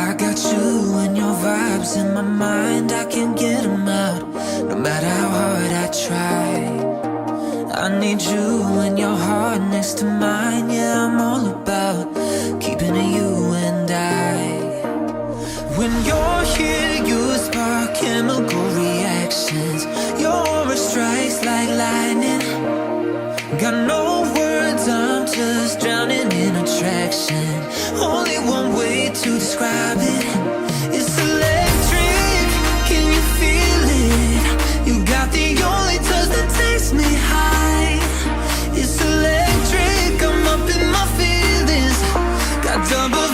I got you and your vibes in my mind, I can't get them out, no matter how hard I try. I need you and your heart next to mine, yeah, I'm all about keeping it you and I. When you're here, you spark chemical reactions, your aura strikes like lightning. Got no words, I'm just drowning in attraction. Only one way to describe it. It's electric, can you feel it? You got the only touch that takes me high. It's electric, I'm up in my feelings. Got double